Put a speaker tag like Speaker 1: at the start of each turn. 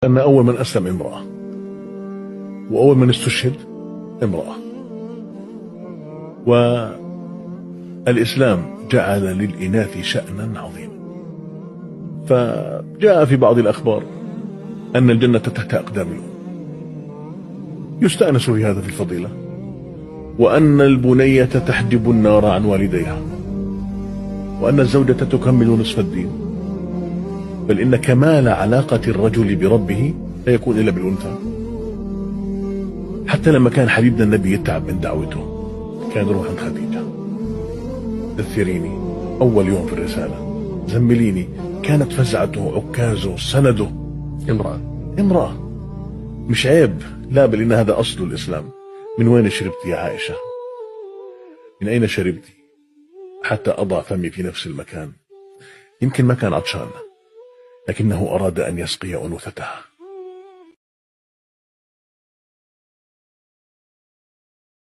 Speaker 1: أن أول من أسلم امرأة، وأول من استشهد امرأة. والإسلام جعل للإناث شأنا عظيما، فجاء في بعض الأخبار أن الجنة تحت أقدام الأم، يستأنس بهذا في الفضيلة، وأن البنية تحجب النار عن والديها، وأن الزوجة تكمل نصف الدين، بل إن كمال علاقة الرجل بربه لا يكون إلا بالأنثى. حتى لما كان حبيبنا النبي يتعب من دعوته كان يروح عند خديجة: دثريني أول يوم في الرسالة، زمليني. كانت فزعته، عكازه، سنده امرأة. مش عيب، لا، بل إن هذا أصل الإسلام. من وين شربت يا عائشة؟ من أين شربت حتى أضع فمي في نفس المكان؟ يمكن ما كان عطشان، لكنه أراد أن يسقي أنوثتها.